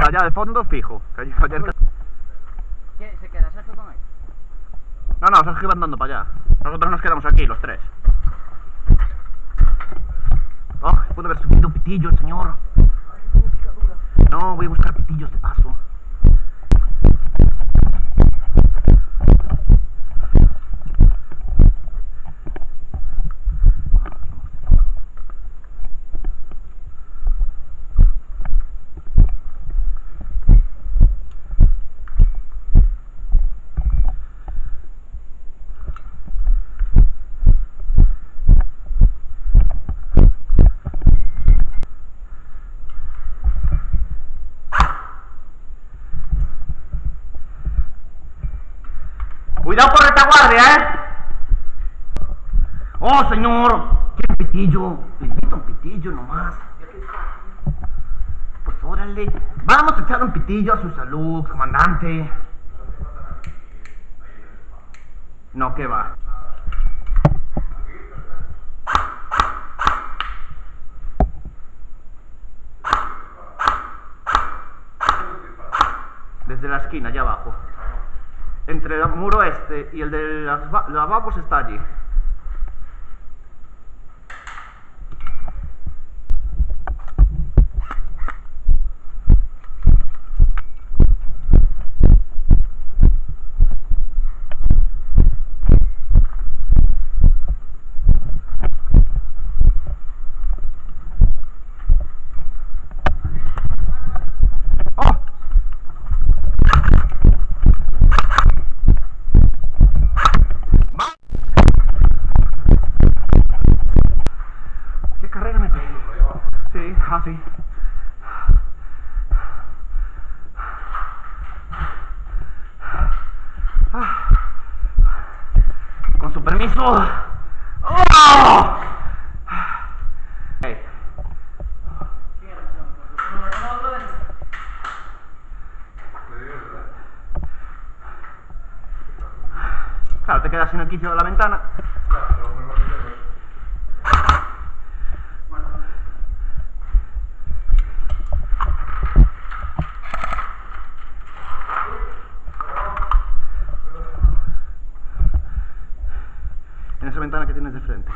allá de fondo fijo. ¿Qué? ¿Se queda Sergio con él? No, Sergio va andando para allá. Nosotros nos quedamos aquí, los tres. Oh, puede haber subido pitillo, señor. No, voy a buscar pitillos de paso. ¡Cuidado por retaguardia, ¡Oh, señor! ¿Quiere un pitillo? Le invito un pitillo nomás. Pues órale. Vamos a echar un pitillo a su salud, comandante. No, ¿qué va? Desde la esquina, allá abajo. Entre el muro este y el de los lavabos está allí. Sí. Con su permiso. ¡Oh! Hey. Claro, te quedas en el quicio de la ventana. En esa ventana que tienes de frente.